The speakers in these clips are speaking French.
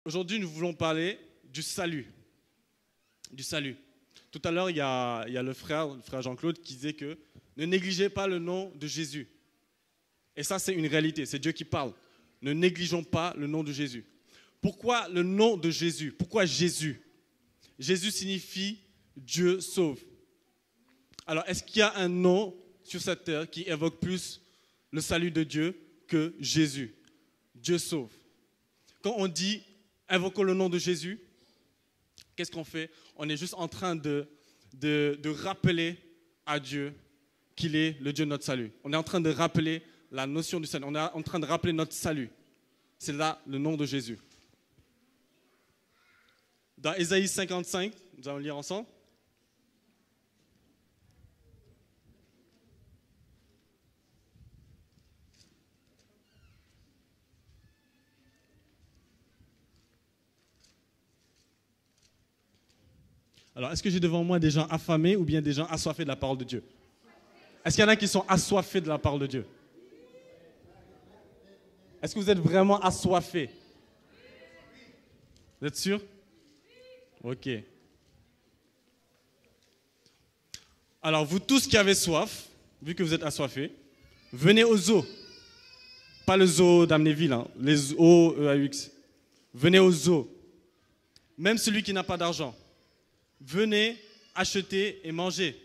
Aujourd'hui, nous voulons parler du salut. Du salut. Tout à l'heure, il y a le frère Jean-Claude qui disait que ne négligez pas le nom de Jésus. Et ça, c'est une réalité, c'est Dieu qui parle. Ne négligeons pas le nom de Jésus. Pourquoi le nom de Jésus? Pourquoi Jésus? Jésus signifie Dieu sauve. Alors, est-ce qu'il y a un nom sur cette terre qui évoque plus le salut de Dieu que Jésus? Dieu sauve. Quand on dit invoquons le nom de Jésus, qu'est-ce qu'on fait? On est juste en train de rappeler à Dieu qu'il est le Dieu de notre salut. On est en train de rappeler la notion du salut. On est en train de rappeler notre salut. C'est là le nom de Jésus. Dans Ésaïe 55, nous allons lire ensemble. Alors, est-ce que j'ai devant moi des gens affamés ou bien des gens assoiffés de la parole de Dieu? Est-ce qu'il y en a qui sont assoiffés de la parole de Dieu? Est-ce que vous êtes vraiment assoiffés? Vous êtes sûr? Ok. Alors, vous tous qui avez soif, vu que vous êtes assoiffés, venez aux eaux. Pas le zoo d'Amnéville, hein, les eaux EAUX. Venez aux eaux. Même celui qui n'a pas d'argent. Venez acheter et manger.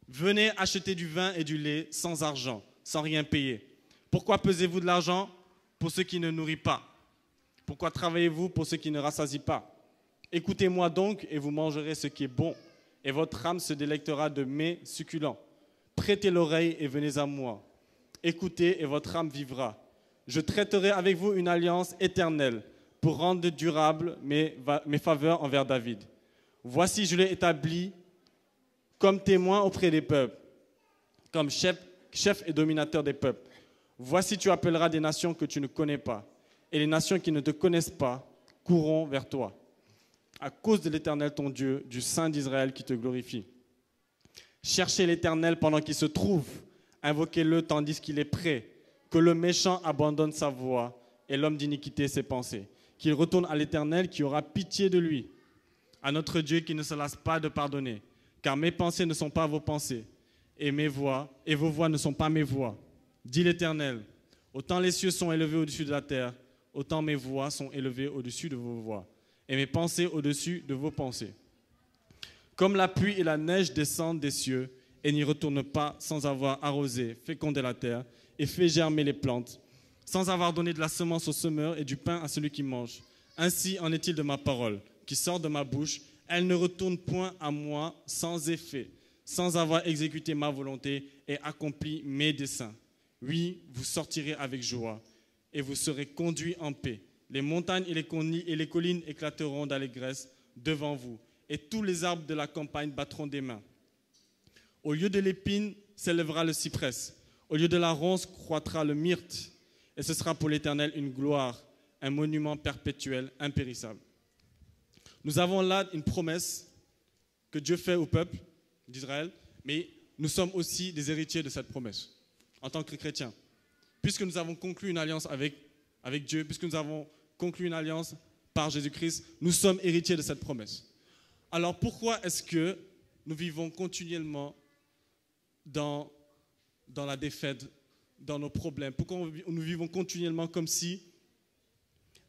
Venez acheter du vin et du lait sans argent, sans rien payer. Pourquoi pesez-vous de l'argent pour ceux qui ne nourrissent pas? Pourquoi travaillez-vous pour ceux qui ne rassasient pas? Écoutez-moi donc et vous mangerez ce qui est bon, et votre âme se délectera de mets succulents. Prêtez l'oreille et venez à moi. Écoutez et votre âme vivra. Je traiterai avec vous une alliance éternelle pour rendre durables mes faveurs envers David. Voici, je l'ai établi comme témoin auprès des peuples, comme chef et dominateur des peuples. Voici, tu appelleras des nations que tu ne connais pas, et les nations qui ne te connaissent pas courront vers toi, à cause de l'Éternel ton Dieu, du Saint d'Israël qui te glorifie. Cherchez l'Éternel pendant qu'il se trouve, invoquez-le tandis qu'il est prêt, que le méchant abandonne sa voie et l'homme d'iniquité ses pensées, qu'il retourne à l'Éternel qui aura pitié de lui, à notre Dieu qui ne se lasse pas de pardonner, car mes pensées ne sont pas vos pensées, et vos voix ne sont pas mes voix. Dit l'Éternel, autant les cieux sont élevés au-dessus de la terre, autant mes voix sont élevées au-dessus de vos voix, et mes pensées au-dessus de vos pensées. Comme la pluie et la neige descendent des cieux, et n'y retournent pas sans avoir arrosé, fécondé la terre, et fait germer les plantes, sans avoir donné de la semence au semeur et du pain à celui qui mange. Ainsi en est-il de ma parole, qui sort de ma bouche, elle ne retourne point à moi sans effet, sans avoir exécuté ma volonté et accompli mes desseins. Oui, vous sortirez avec joie et vous serez conduits en paix. Les montagnes et les collines éclateront d'allégresse devant vous, et tous les arbres de la campagne battront des mains. Au lieu de l'épine s'élèvera le cyprès, au lieu de la ronce croîtra le myrte, et ce sera pour l'Éternel une gloire, un monument perpétuel, impérissable. Nous avons là une promesse que Dieu fait au peuple d'Israël, mais nous sommes aussi des héritiers de cette promesse, en tant que chrétiens. Puisque nous avons conclu une alliance avec Dieu, puisque nous avons conclu une alliance par Jésus-Christ, nous sommes héritiers de cette promesse. Alors pourquoi est-ce que nous vivons continuellement dans la défaite, dans nos problèmes? Pourquoi nous vivons continuellement comme si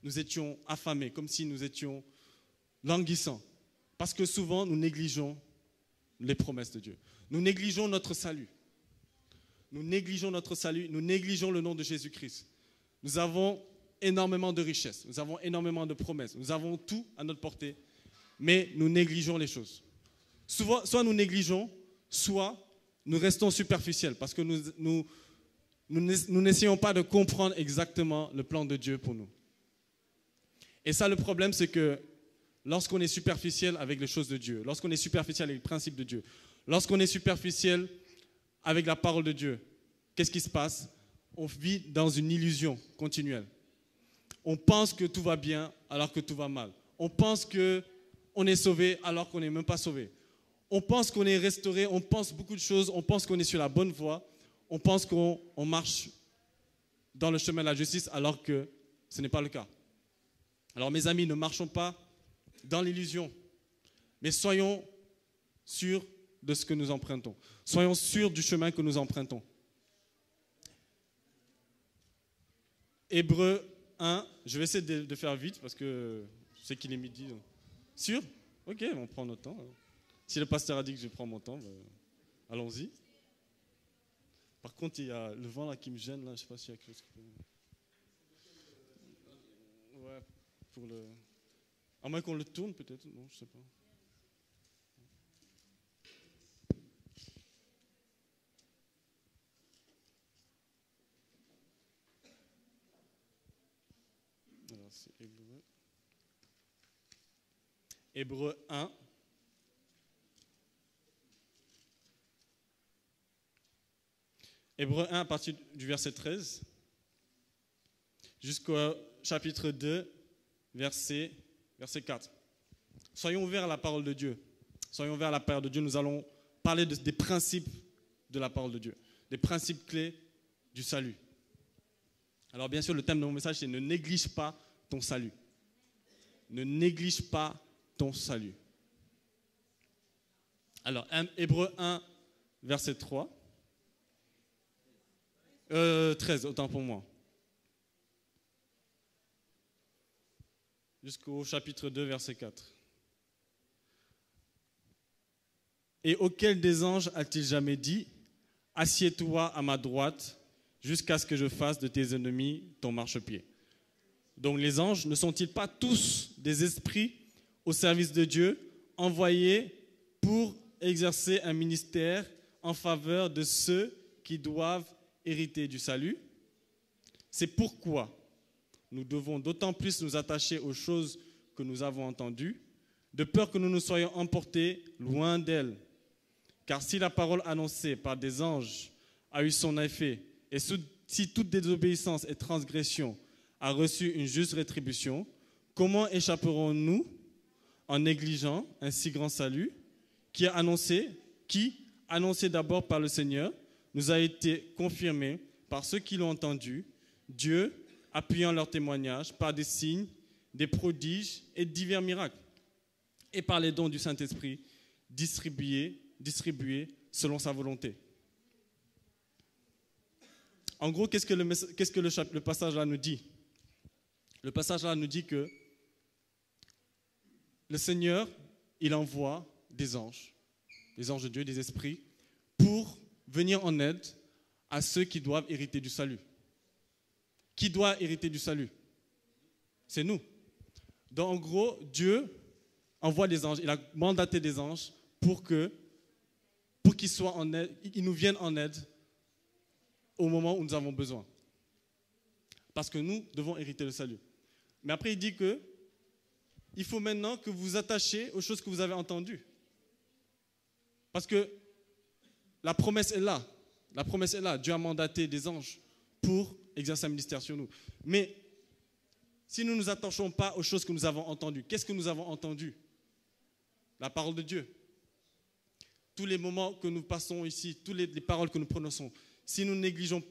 nous étions affamés, comme si nous étions languissants? Parce que souvent, nous négligeons les promesses de Dieu. Nous négligeons notre salut. Nous négligeons notre salut, nous négligeons le nom de Jésus-Christ. Nous avons énormément de richesses, nous avons énormément de promesses, nous avons tout à notre portée, mais nous négligeons les choses. Souvent, soit nous négligeons, soit nous restons superficiels parce que nous n'essayons pas de comprendre exactement le plan de Dieu pour nous. Et ça, le problème, c'est que lorsqu'on est superficiel avec les choses de Dieu, lorsqu'on est superficiel avec les principes de Dieu, lorsqu'on est superficiel avec la parole de Dieu, qu'est-ce qui se passe? On vit dans une illusion continuelle. On pense que tout va bien alors que tout va mal. On pense qu'on est sauvé alors qu'on n'est même pas sauvé. On pense qu'on est restauré, on pense beaucoup de choses, on pense qu'on est sur la bonne voie, on pense qu'on marche dans le chemin de la justice alors que ce n'est pas le cas. Alors mes amis, ne marchons pas dans l'illusion, mais soyons sûrs de ce que nous empruntons. Soyons sûrs du chemin que nous empruntons. Hébreux 1, je vais essayer de faire vite parce que je sais qu'il est midi. Donc. Sûr? Ok, on prend notre temps. Si le pasteur a dit que je prends mon temps, allons-y. Par contre, il y a le vent là qui me gêne. Là, je ne sais pas s'il y a quelque chose qui peut... Ouais, pour le... À moins qu'on le tourne peut-être, non, je ne sais pas. Alors, c'est Hébreux. Hébreux 1. Hébreux 1 à partir du verset 13 jusqu'au chapitre 2, verset 4. Soyons ouverts à la parole de Dieu. Soyons ouverts à la parole de Dieu. Nous allons parler des principes de la parole de Dieu, des principes clés du salut. Alors bien sûr, le thème de mon message, c'est ne néglige pas ton salut. Ne néglige pas ton salut. Alors, Hébreux 1, verset 3. 13, autant pour moi. Jusqu'au chapitre 2, verset 4. Et auquel des anges a-t-il jamais dit, assieds-toi à ma droite jusqu'à ce que je fasse de tes ennemis ton marchepied. Donc les anges ne sont-ils pas tous des esprits au service de Dieu, envoyés pour exercer un ministère en faveur de ceux qui doivent hériter du salut? C'est pourquoi nous devons d'autant plus nous attacher aux choses que nous avons entendues, de peur que nous ne soyons emportés loin d'elles. Car si la parole annoncée par des anges a eu son effet, et si toute désobéissance et transgression a reçu une juste rétribution, comment échapperons-nous en négligeant un si grand salut qui, annoncé d'abord par le Seigneur, nous a été confirmé par ceux qui l'ont entendu, Dieu appuyant leur témoignage par des signes, des prodiges et divers miracles, et par les dons du Saint-Esprit distribués selon sa volonté. En gros, qu'est-ce que le passage là nous dit? Le passage là nous dit que le Seigneur, il envoie des anges de Dieu, des esprits, pour venir en aide à ceux qui doivent hériter du salut. Qui doit hériter du salut? C'est nous. Donc en gros, Dieu envoie des anges, il a mandaté des anges pour qu'ils soient en aide, ils nous viennent en aide au moment où nous avons besoin. Parce que nous devons hériter le salut. Mais après, il dit que il faut maintenant que vous vous attachiez aux choses que vous avez entendues. Parce que la promesse est là. La promesse est là. Dieu a mandaté des anges pour exercer un ministère sur nous. Mais si nous ne nous attachons pas aux choses que nous avons entendues, qu'est-ce que nous avons entendu? La parole de Dieu. Tous les moments que nous passons ici, toutes les paroles que nous prononçons, si nous négligeons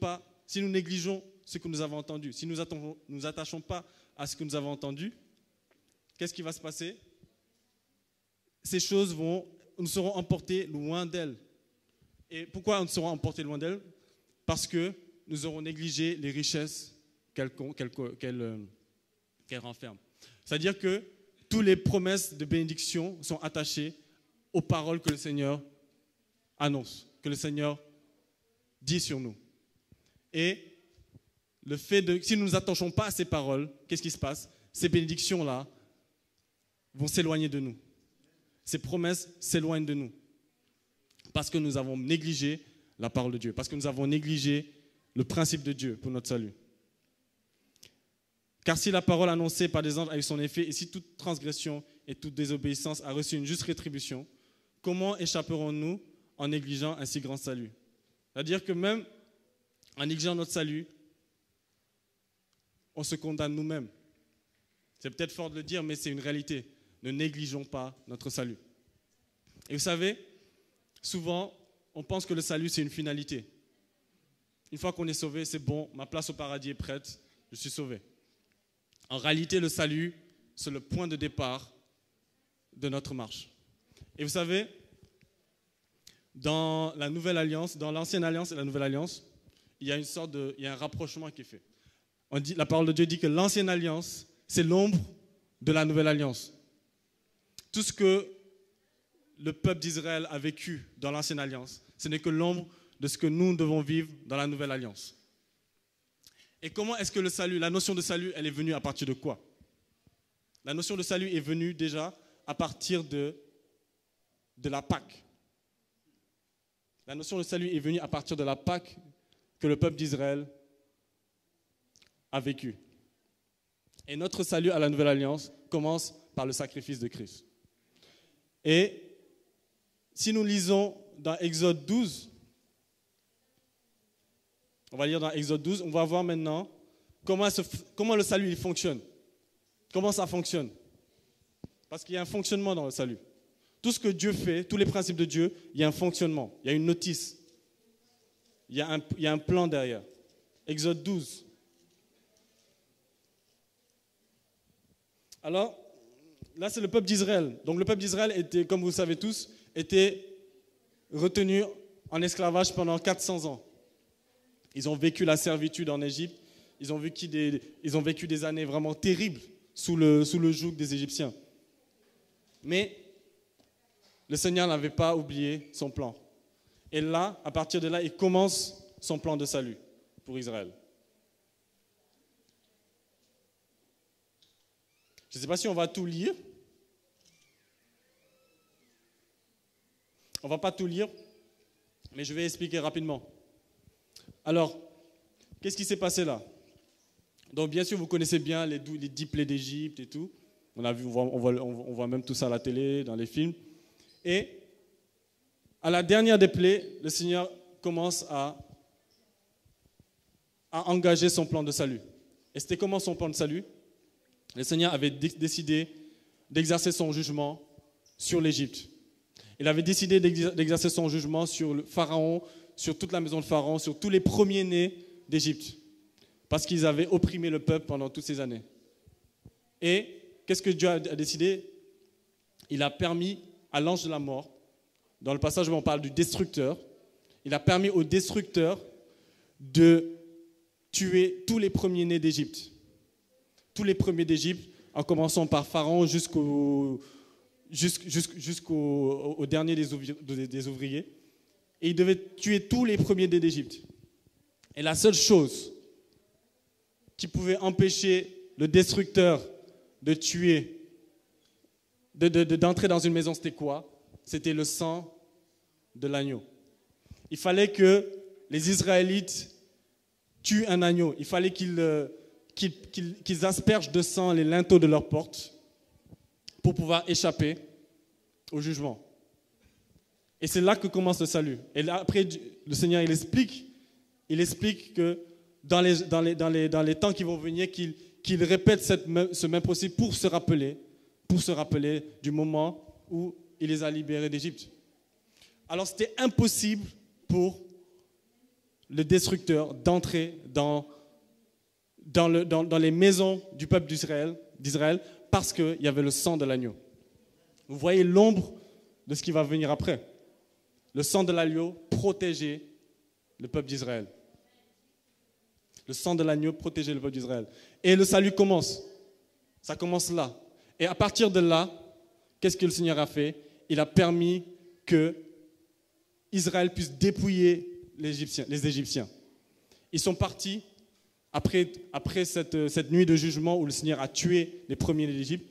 ce que nous avons entendu, si nous nous attachons pas à ce que nous avons entendu, qu'est-ce qui va se passer? Ces choses nous seront emportés loin d'elles. Et pourquoi nous serons emportés loin d'elles? Parce que nous aurons négligé les richesses qu'elle renferme. C'est-à-dire que toutes les promesses de bénédiction sont attachées aux paroles que le Seigneur annonce, que le Seigneur dit sur nous. Et si nous ne nous attachons pas à ces paroles, qu'est-ce qui se passe? Ces bénédictions-là vont s'éloigner de nous. Ces promesses s'éloignent de nous. Parce que nous avons négligé la parole de Dieu. Parce que nous avons négligé le principe de Dieu pour notre salut. Car si la parole annoncée par des anges a eu son effet, et si toute transgression et toute désobéissance a reçu une juste rétribution, comment échapperons-nous en négligeant un si grand salut? C'est-à-dire que même en négligeant notre salut, on se condamne nous-mêmes. C'est peut-être fort de le dire, mais c'est une réalité. Ne négligeons pas notre salut. Et vous savez, souvent, on pense que le salut, c'est une finalité. Une fois qu'on est sauvé, c'est bon, ma place au paradis est prête, je suis sauvé. En réalité, le salut, c'est le point de départ de notre marche. Et vous savez, dans la Nouvelle Alliance, dans l'Ancienne Alliance et la Nouvelle Alliance, il y a un rapprochement qui est fait. La parole de Dieu dit que l'Ancienne Alliance, c'est l'ombre de la Nouvelle Alliance. Tout ce que le peuple d'Israël a vécu dans l'Ancienne Alliance, ce n'est que l'ombre de ce que nous devons vivre dans la Nouvelle Alliance. Et comment est-ce que le salut, la notion de salut, elle est venue à partir de quoi? La notion de salut est venue déjà à partir de la Pâque. La notion de salut est venue à partir de la Pâque que le peuple d'Israël a vécu. Et notre salut à la Nouvelle Alliance commence par le sacrifice de Christ. Et si nous lisons dans Exode 12, on va lire dans Exode 12, on va voir maintenant comment le salut il fonctionne. Comment ça fonctionne? Parce qu'il y a un fonctionnement dans le salut. Tout ce que Dieu fait, tous les principes de Dieu, il y a un fonctionnement, il y a une notice. Il y a un plan derrière. Exode 12. Alors, là, c'est le peuple d'Israël. Donc, le peuple d'Israël était, comme vous le savez tous, était retenu en esclavage pendant 400 ans. Ils ont vécu la servitude en Égypte. Ils ont vécu des années vraiment terribles sous le joug des Égyptiens. Mais le Seigneur n'avait pas oublié son plan. Et là, à partir de là, il commence son plan de salut pour Israël. Je ne sais pas si on va tout lire. On ne va pas tout lire, mais je vais expliquer rapidement. Alors, qu'est-ce qui s'est passé là? Donc, bien sûr, vous connaissez bien les 10 plaies d'Égypte et tout. On voit même tout ça à la télé, dans les films. Et à la dernière des plaies, le Seigneur commence à engager son plan de salut. Et c'était comment son plan de salut? Le Seigneur avait décidé d'exercer son jugement sur l'Égypte. Il avait décidé d'exercer son jugement sur le Pharaon, sur toute la maison de Pharaon, sur tous les premiers-nés d'Égypte. Parce qu'ils avaient opprimé le peuple pendant toutes ces années. Et qu'est-ce que Dieu a décidé? Il a permis à l'ange de la mort, dans le passage où on parle du destructeur, il a permis au destructeur de tuer tous les premiers-nés d'Égypte. Tous les premiers d'Égypte, en commençant par Pharaon jusqu'au dernier des ouvriers. Et il devait tuer tous les premiers-nés d'Égypte. Et la seule chose qui pouvait empêcher le destructeur de tuer, d'entrer dans une maison, c'était quoi? C'était le sang de l'agneau. Il fallait que les Israélites tuent un agneau. Il fallait qu'ils aspergent de sang les linteaux de leurs portes pour pouvoir échapper au jugement. Et c'est là que commence le salut. Et là, après, le Seigneur, il explique que dans les temps qui vont venir, qu'il répète ce même principe pour se rappeler du moment où il les a libérés d'Égypte. Alors, c'était impossible pour le destructeur d'entrer dans les maisons du peuple d'Israël parce qu'il y avait le sang de l'agneau. Vous voyez l'ombre de ce qui va venir après. Le sang de l'agneau protégeait le peuple d'Israël. Le sang de l'agneau protégeait le peuple d'Israël. Et le salut commence. Ça commence là. Et à partir de là, qu'est-ce que le Seigneur a fait? Il a permis que Israël puisse dépouiller les Égyptiens. Ils sont partis après cette nuit de jugement où le Seigneur a tué les premiers d'Égypte.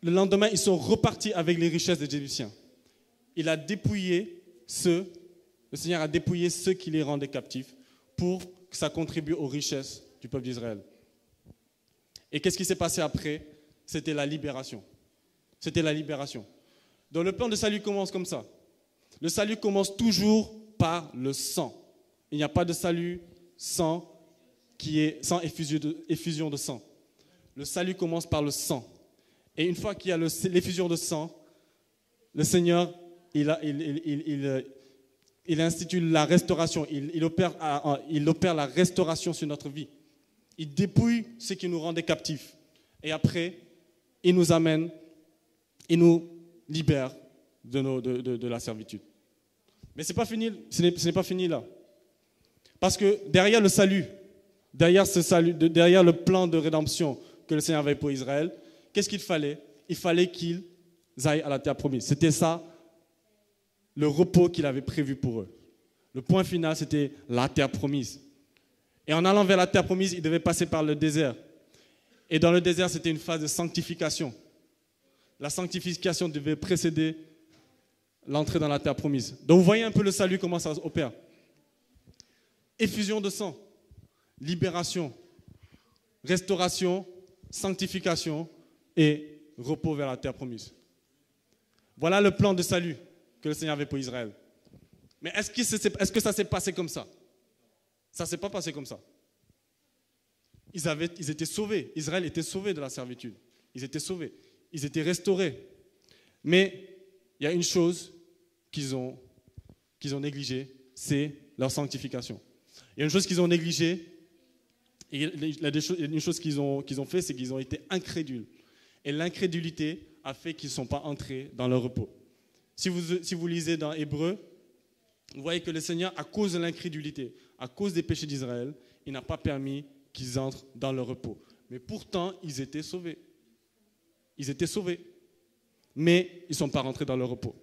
Le lendemain, ils sont repartis avec les richesses des Égyptiens. Le Seigneur a dépouillé ceux qui les rendaient captifs pour que ça contribue aux richesses du peuple d'Israël. Et qu'est-ce qui s'est passé après? C'était la libération. C'était la libération. Donc le plan de salut commence comme ça. Le salut commence toujours par le sang. Il n'y a pas de salut sans effusion de sang. Le salut commence par le sang. Et une fois qu'il y a l'effusion de sang, le Seigneur, il institue la restauration. Il opère la restauration sur notre vie. Il dépouille ceux qui nous rendaient captifs. Et après, il nous amène, il nous libère de la servitude. Mais ce n'est pas fini là. Parce que derrière le salut, derrière le plan de rédemption que le Seigneur avait pour Israël, qu'est-ce qu'il fallait? Il fallait qu'ils aillent à la terre promise. C'était ça, le repos qu'il avait prévu pour eux. Le point final, c'était la terre promise. Et en allant vers la terre promise, ils devaient passer par le désert. Et dans le désert, c'était une phase de sanctification. La sanctification devait précéder l'entrée dans la terre promise. Donc vous voyez un peu le salut, comment ça opère. Effusion de sang, libération, restauration, sanctification et repos vers la terre promise. Voilà le plan de salut que le Seigneur avait pour Israël. Mais est-ce que ça s'est passé comme ça? Ça ne s'est pas passé comme ça. Ils étaient sauvés. Israël était sauvé de la servitude. Ils étaient sauvés. Ils étaient restaurés. Mais il y a une chose qu'ils ont négligée, c'est leur sanctification. Il y a une chose qu'ils ont négligée, et une chose qu'ils ont fait, c'est qu'ils ont été incrédules. Et l'incrédulité a fait qu'ils ne sont pas entrés dans leur repos. Si vous lisez dans Hébreux, vous voyez que le Seigneur, à cause de l'incrédulité, à cause des péchés d'Israël, il n'a pas permis qu'ils entrent dans leur repos. Mais pourtant, ils étaient sauvés. Ils étaient sauvés. Mais ils ne sont pas rentrés dans leur repos.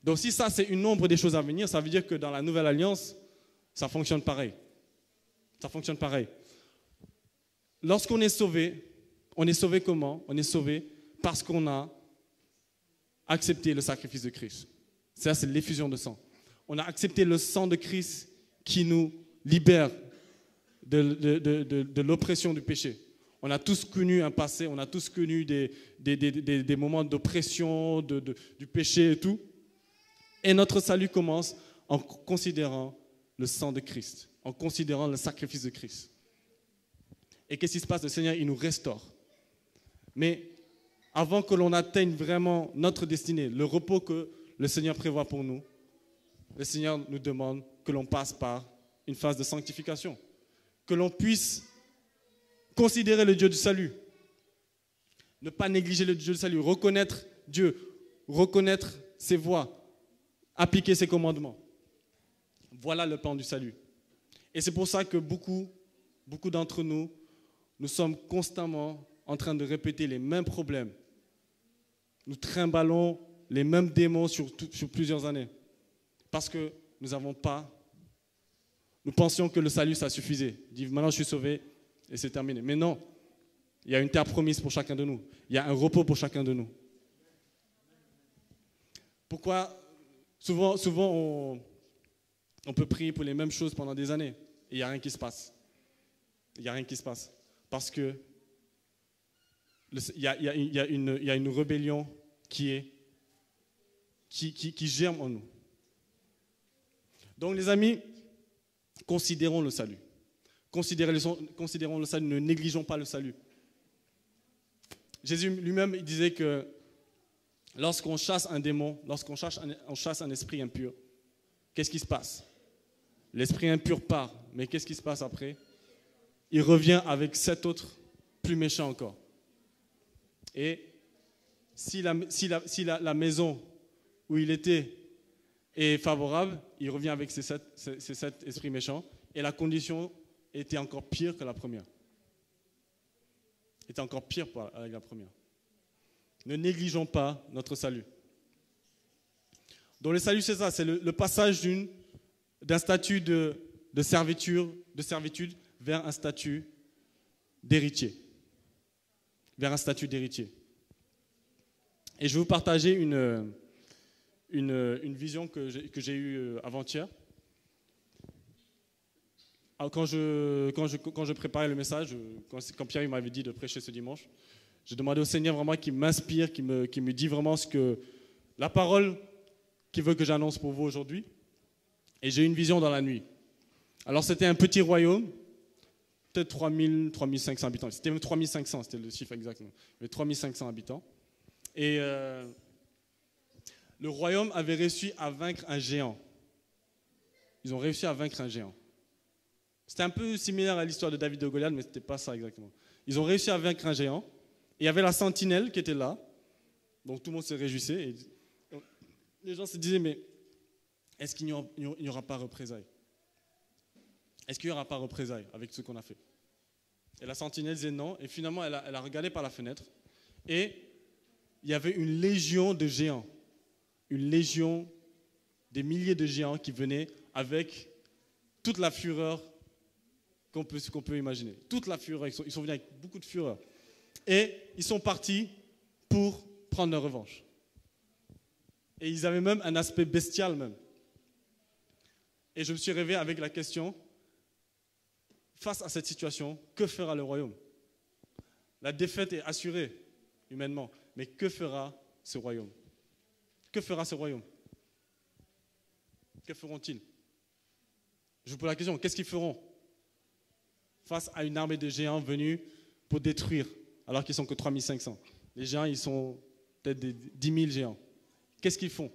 Donc si ça, c'est une ombre des choses à venir, ça veut dire que dans la nouvelle alliance, ça fonctionne pareil. Ça fonctionne pareil. Lorsqu'on est sauvé comment? On est sauvé parce qu'on a accepté le sacrifice de Christ. Ça, c'est l'effusion de sang. On a accepté le sang de Christ qui nous libère de l'oppression du péché. On a tous connu un passé, on a tous connu des moments d'oppression, du péché et tout. Et notre salut commence en considérant le sang de Christ, en considérant le sacrifice de Christ. Et qu'est-ce qui se passe? Le Seigneur, il nous restaure. Mais avant que l'on atteigne vraiment notre destinée, le repos que le Seigneur prévoit pour nous, le Seigneur nous demande que l'on passe par une phase de sanctification, que l'on puisse considérer le Dieu du salut, ne pas négliger le Dieu du salut, reconnaître Dieu, reconnaître ses voies, appliquer ses commandements. Voilà le plan du salut. Et c'est pour ça que beaucoup d'entre nous, nous sommes constamment en train de répéter les mêmes problèmes. Nous trimballons les mêmes démons sur plusieurs années. Parce que nous pensions que le salut, ça suffisait. Dire maintenant je suis sauvé et c'est terminé. Mais non, il y a une terre promise pour chacun de nous. Il y a un repos pour chacun de nous. Pourquoi souvent on peut prier pour les mêmes choses pendant des années et il n'y a rien qui se passe. Il n'y a rien qui se passe. Parce que il y a une rébellion qui germe en nous. Donc les amis, considérons le salut. Considérons le salut, ne négligeons pas le salut. Jésus lui-même il disait que lorsqu'on chasse un démon, lorsqu'on chasse un esprit impur, qu'est-ce qui se passe? L'esprit impur part, mais qu'est-ce qui se passe après? Il revient avec 7 autres plus méchants encore. Et si la maison où il était est favorable, il revient avec ces sept esprits méchants, et la condition était encore pire que la première. Était encore pire avec la première. Ne négligeons pas notre salut. Donc le salut, c'est ça, c'est le passage d'un statut de servitude vers un statut d'héritier. Vers un statut d'héritier. Et je vais vous partager une vision que j'ai eue avant-hier. Quand je préparais le message, quand Pierre m'avait dit de prêcher ce dimanche, j'ai demandé au Seigneur vraiment qu'il m'inspire, qu'il me dit vraiment la parole qu'il veut que j'annonce pour vous aujourd'hui. Et j'ai eu une vision dans la nuit. Alors c'était un petit royaume, peut-être 3000, 3500 habitants. C'était même 3500, c'était le chiffre exactement. Mais 3500 habitants. Et le royaume avait réussi à vaincre un géant. Ils ont réussi à vaincre un géant. C'était un peu similaire à l'histoire de David et de Goliath, mais ce n'était pas ça exactement. Ils ont réussi à vaincre un géant. il y avait la sentinelle qui était là. Donc tout le monde se réjouissait. Et les gens se disaient, mais est-ce qu'il n'y aura pas représailles? Est-ce qu'il n'y aura pas représailles avec ce qu'on a fait? Et la sentinelle disait non. Et finalement, elle a regardé par la fenêtre. Et il y avait une légion de géants. Une légion, des milliers de géants qui venaient avec toute la fureur qu'on peut imaginer. Toute la fureur. Ils sont venus avec beaucoup de fureur. Et ils sont partis pour prendre leur revanche. Et ils avaient même un aspect bestial même. Et je me suis réveillé avec la question, face à cette situation, que fera le royaume? La défaite est assurée humainement, mais que fera ce royaume? Que fera ce royaume? Que feront-ils? Je vous pose la question, qu'est-ce qu'ils feront face à une armée de géants venus pour détruire, alors qu'ils ne sont que 3500? Les géants, ils sont peut-être des 10 000 géants. Qu'est-ce qu'ils font?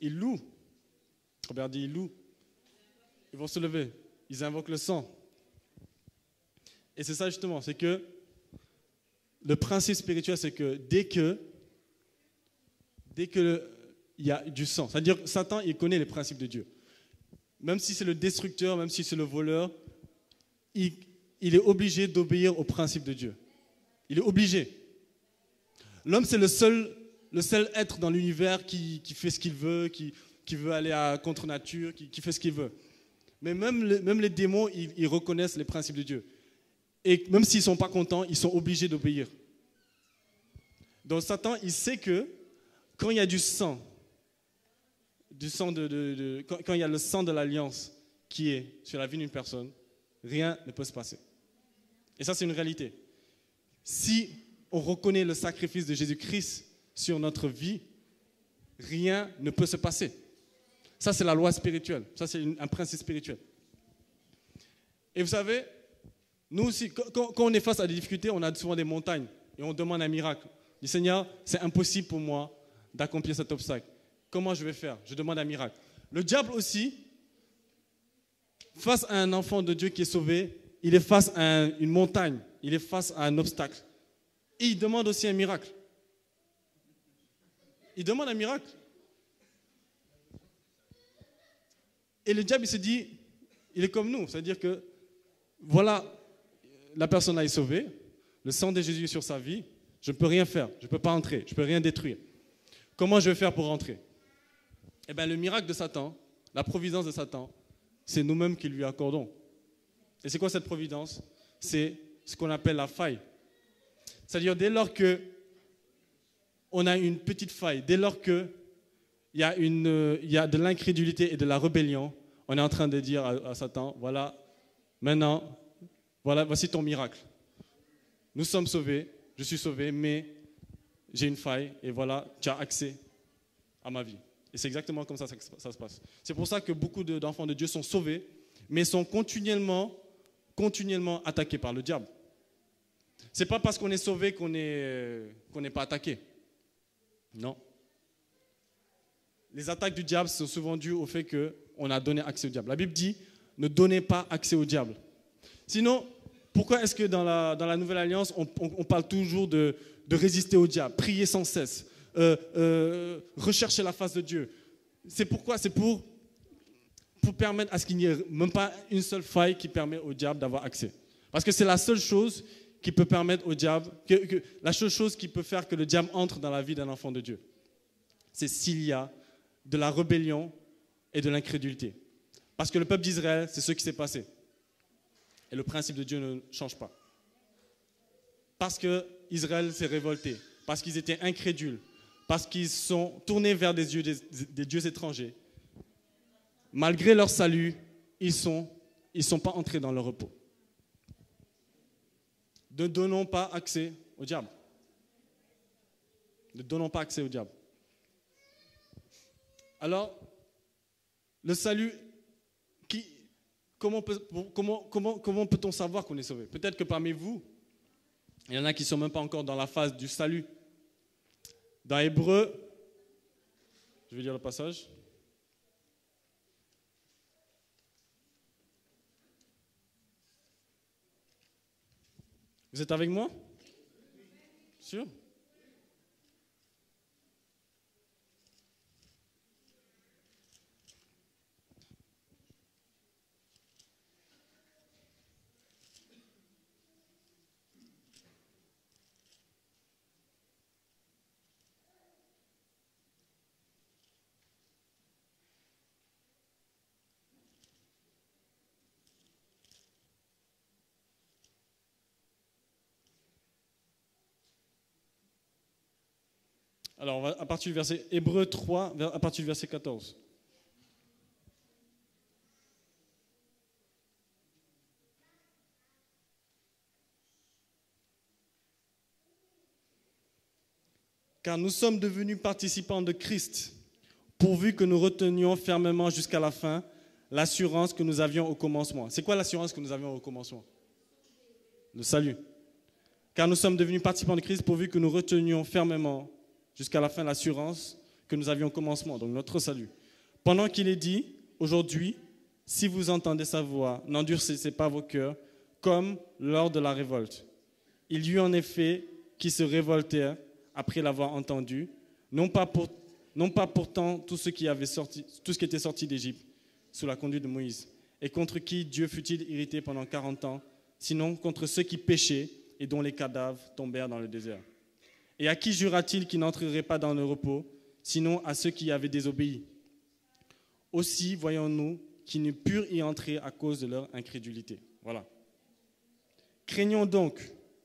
Ils louent. Robert dit, ils louent. Ils vont se lever. Ils invoquent le sang. Et c'est ça justement, c'est que le principe spirituel, c'est que dès que il y a du sang, c'est-à-dire Satan, il connaît les principes de Dieu. Même si c'est le destructeur, même si c'est le voleur, il est obligé d'obéir aux principes de Dieu. Il est obligé. L'homme, c'est le seul être dans l'univers qui fait ce qu'il veut, qui veut aller à contre-nature, qui fait ce qu'il veut. Mais même les démons, ils reconnaissent les principes de Dieu. Et même s'ils ne sont pas contents, ils sont obligés d'obéir. Donc Satan, il sait que quand il y a du sang, quand il y a le sang de l'alliance qui est sur la vie d'une personne, rien ne peut se passer. Et ça, c'est une réalité. Si on reconnaît le sacrifice de Jésus-Christ sur notre vie, rien ne peut se passer. Ça, c'est la loi spirituelle. Ça, c'est un principe spirituel. Et vous savez, nous aussi, quand on est face à des difficultés, on a souvent des montagnes et on demande un miracle. On dit, Seigneur, c'est impossible pour moi d'accomplir cet obstacle. Comment je vais faire? Je demande un miracle. Le diable aussi, face à un enfant de Dieu qui est sauvé, il est face à une montagne, il est face à un obstacle. Et il demande aussi un miracle. Il demande un miracle. Et le diable, il se dit, il est comme nous. C'est-à-dire que, voilà, la personne là est sauvée, le sang de Jésus est sur sa vie, je ne peux rien faire, je ne peux pas entrer, je ne peux rien détruire. Comment je vais faire pour rentrer? Eh bien, le miracle de Satan, la providence de Satan, c'est nous-mêmes qui lui accordons. Et c'est quoi cette providence? C'est ce qu'on appelle la faille. C'est-à-dire, dès lors qu'on a une petite faille, dès lors qu'il y a de l'incrédulité et de la rébellion, on est en train de dire à Satan, voilà, maintenant, voici ton miracle. Nous sommes sauvés, je suis sauvé, mais j'ai une faille et voilà, tu as accès à ma vie. Et c'est exactement comme ça que ça se passe. C'est pour ça que beaucoup d'enfants de Dieu sont sauvés, mais sont continuellement attaqués par le diable. Ce n'est pas parce qu'on est sauvé qu'on n'est pas attaqué. Non. Les attaques du diable sont souvent dues au fait qu'on a donné accès au diable. La Bible dit, ne donnez pas accès au diable. Sinon, pourquoi est-ce que dans la Nouvelle Alliance, on parle toujours de résister au diable, prier sans cesse, rechercher la face de Dieu? C'est pourquoi? C'est pour permettre à ce qu'il n'y ait même pas une seule faille qui permet au diable d'avoir accès. Parce que c'est la seule chose qui peut permettre au diable, la seule chose qui peut faire que le diable entre dans la vie d'un enfant de Dieu. C'est s'il y a de la rébellion et de l'incrédulité. Parce que le peuple d'Israël, c'est ce qui s'est passé. Et le principe de Dieu ne change pas. Parce qu'Israël s'est révolté, parce qu'ils étaient incrédules, parce qu'ils sont tournés vers des dieux étrangers. Malgré leur salut, ils sont pas entrés dans leur repos. Ne donnons pas accès au diable. Ne donnons pas accès au diable. Alors, le salut, comment peut-on savoir qu'on est sauvé? Peut-être que parmi vous, il y en a qui ne sont même pas encore dans la phase du salut. Dans Hébreux, je vais lire le passage. Vous êtes avec moi? Sûr? Alors, on va à partir du verset Hébreux 3, à partir du verset 14. Car nous sommes devenus participants de Christ, pourvu que nous retenions fermement jusqu'à la fin l'assurance que nous avions au commencement. C'est quoi l'assurance que nous avions au commencement? Le salut. Car nous sommes devenus participants de Christ, pourvu que nous retenions fermement jusqu'à la fin l'assurance que nous avions au commencement, donc notre salut. Pendant qu'il est dit, aujourd'hui, si vous entendez sa voix, n'endurcissez pas vos cœurs, comme lors de la révolte. Il y eut en effet qui se révoltèrent après l'avoir entendu, non pas pourtant tout ce qui était sorti d'Égypte sous la conduite de Moïse, et contre qui Dieu fut-il irrité pendant 40 ans, sinon contre ceux qui péchaient et dont les cadavres tombèrent dans le désert. Et à qui jura-t-il qui n'entrerait pas dans le repos, sinon à ceux qui avaient désobéi? Aussi, voyons-nous qui ne purent y entrer à cause de leur incrédulité. Voilà. Craignons donc,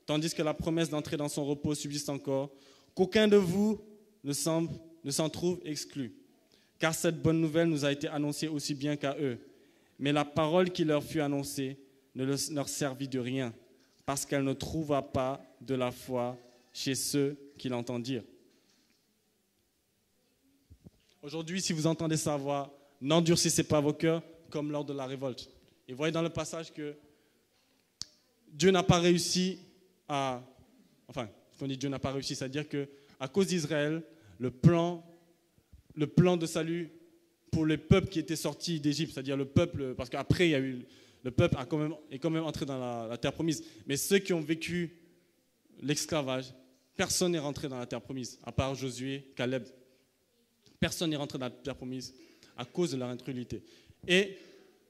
tandis que la promesse d'entrer dans son repos subsiste encore, qu'aucun de vous ne s'en trouve exclu. Car cette bonne nouvelle nous a été annoncée aussi bien qu'à eux. Mais la parole qui leur fut annoncée ne leur servit de rien, parce qu'elle ne trouva pas de la foi chez ceux qui l'entendirent. Aujourd'hui, si vous entendez sa voix, n'endurcissez pas vos cœurs comme lors de la révolte. Et voyez dans le passage que Dieu n'a pas réussi à... Enfin, quand on dit Dieu n'a pas réussi, c'est-à-dire qu'à cause d'Israël, le plan de salut pour les peuples qui étaient sortis d'Égypte, c'est-à-dire le peuple, parce qu'après, le peuple est quand même entré dans la terre promise. Mais ceux qui ont vécu l'esclavage, personne n'est rentré dans la terre promise, à part Josué, Caleb. Personne n'est rentré dans la terre promise à cause de leur incrédulité. Et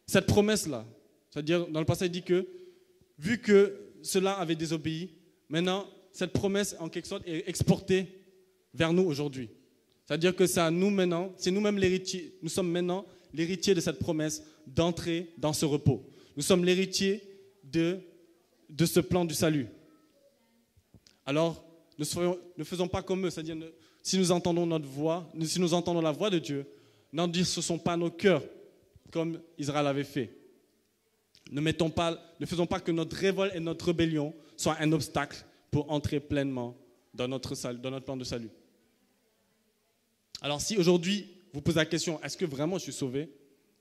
cette promesse-là, c'est-à-dire dans le passage, il dit que, vu que ceux-là avaient désobéi, maintenant, cette promesse, en quelque sorte, est exportée vers nous aujourd'hui. C'est-à-dire que c'est à nous maintenant, c'est nous-mêmes l'héritier. Nous sommes maintenant l'héritier de cette promesse d'entrer dans ce repos. Nous sommes l'héritier de ce plan du salut. Alors, ne faisons pas comme eux, c'est-à-dire si nous entendons notre voix, si nous entendons la voix de Dieu, n'endurcissons pas nos cœurs comme Israël avait fait. Ne faisons pas que notre révolte et notre rébellion soient un obstacle pour entrer pleinement dans notre plan de salut. Alors si aujourd'hui vous posez la question, est-ce que vraiment je suis sauvé?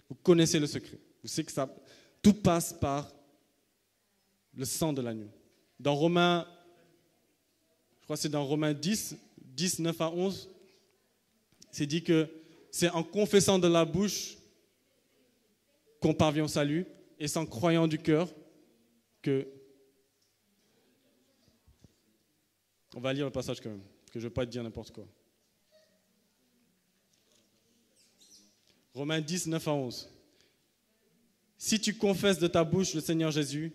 Vous connaissez le secret. Vous savez que tout passe par le sang de l'agneau. Dans Romains, je crois que c'est dans Romains 10, 9 à 11, c'est dit que c'est en confessant de la bouche qu'on parvient au salut et c'est en croyant du cœur que... On va lire le passage quand même, parce que je ne veux pas dire n'importe quoi. Romains 10, 9 à 11. Si tu confesses de ta bouche le Seigneur Jésus,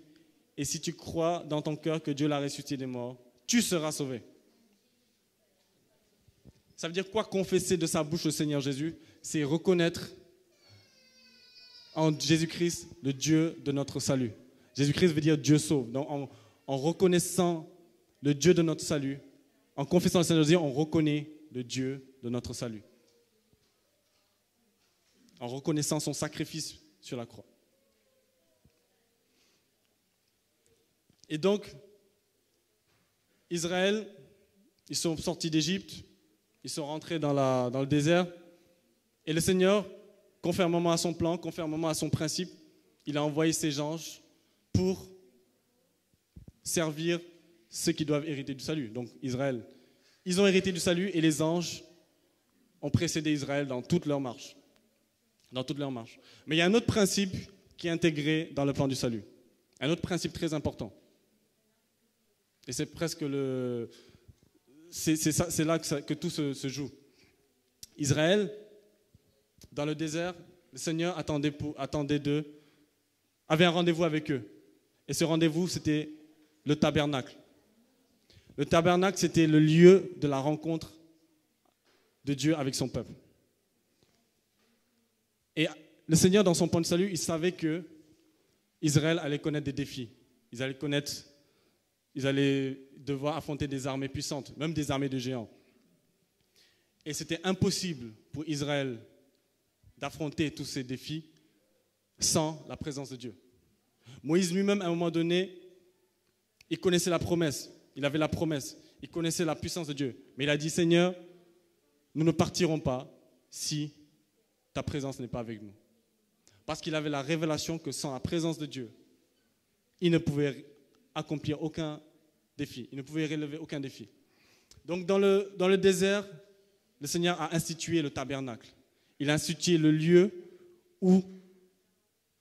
et si tu crois dans ton cœur que Dieu l'a ressuscité des morts, tu seras sauvé. Ça veut dire quoi confesser de sa bouche le Seigneur Jésus? C'est reconnaître en Jésus-Christ le Dieu de notre salut. Jésus-Christ veut dire Dieu sauve. Donc en reconnaissant le Dieu de notre salut, en confessant le Seigneur Jésus, on reconnaît le Dieu de notre salut. En reconnaissant son sacrifice sur la croix. Et donc, Israël, ils sont sortis d'Égypte, ils sont rentrés dans le désert, et le Seigneur, conformément à son plan, conformément à son principe, il a envoyé ses anges pour servir ceux qui doivent hériter du salut, donc Israël. Ils ont hérité du salut et les anges ont précédé Israël dans toute leur marche. Mais il y a un autre principe qui est intégré dans le plan du salut. Un autre principe très important. Et c'est presque le... C'est là que tout se joue. Israël, dans le désert, le Seigneur attendait d'eux, avait un rendez-vous avec eux. Et ce rendez-vous, c'était le tabernacle. Le tabernacle, c'était le lieu de la rencontre de Dieu avec son peuple. Et le Seigneur, dans son plan de salut, il savait que Israël allait connaître des défis. Ils allaient devoir affronter des armées puissantes, même des armées de géants. Et c'était impossible pour Israël d'affronter tous ces défis sans la présence de Dieu. Moïse lui-même, à un moment donné, il connaissait la promesse. Il avait la promesse. Il connaissait la puissance de Dieu. Mais il a dit, Seigneur, nous ne partirons pas si ta présence n'est pas avec nous. Parce qu'il avait la révélation que sans la présence de Dieu, il ne pouvait accomplir aucun défi. Il ne pouvait relever aucun défi. Donc dans le désert, le Seigneur a institué le tabernacle. Il a institué le lieu où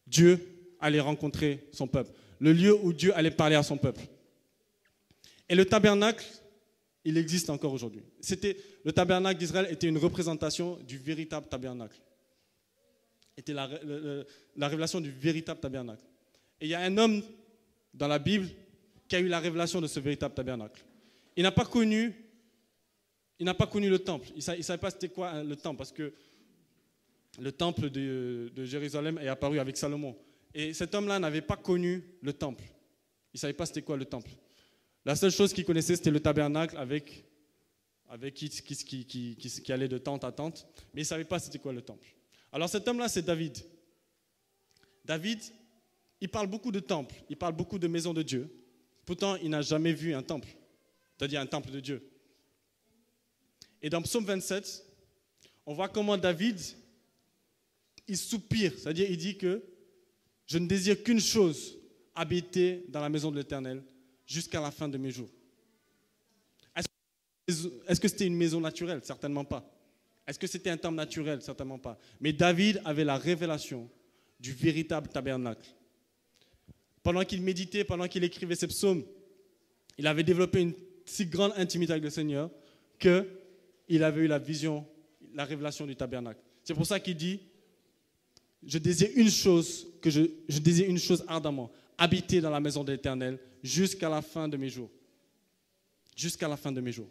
Dieu allait rencontrer son peuple. Le lieu où Dieu allait parler à son peuple. Et le tabernacle, il existe encore aujourd'hui. Le tabernacle d'Israël était une représentation du véritable tabernacle. Était la révélation du véritable tabernacle. Et il y a un homme dans la Bible qui a eu la révélation de ce véritable tabernacle. Il n'a pas connu le temple. Il ne savait pas c'était quoi le temple, parce que le temple de Jérusalem est apparu avec Salomon. Et cet homme-là n'avait pas connu le temple. Il ne savait pas c'était quoi le temple. La seule chose qu'il connaissait, c'était le tabernacle avec qui allait de tente à tente, mais il ne savait pas c'était quoi le temple. Alors cet homme-là, c'est David. David, il parle beaucoup de temple, il parle beaucoup de maison de Dieu. Pourtant, il n'a jamais vu un temple, c'est-à-dire un temple de Dieu. Et dans Psaume 27, on voit comment David, il soupire, c'est-à-dire il dit que je ne désire qu'une chose, habiter dans la maison de l'Éternel jusqu'à la fin de mes jours. Est-ce que c'était une maison naturelle? Certainement pas. Est-ce que c'était un temple naturel? Certainement pas. Mais David avait la révélation du véritable tabernacle. Pendant qu'il méditait, pendant qu'il écrivait ses psaumes, il avait développé une si grande intimité avec le Seigneur qu'il avait eu la vision, la révélation du tabernacle. C'est pour ça qu'il dit, je désire une chose ardemment, habiter dans la maison de l'Éternel jusqu'à la fin de mes jours. Jusqu'à la fin de mes jours.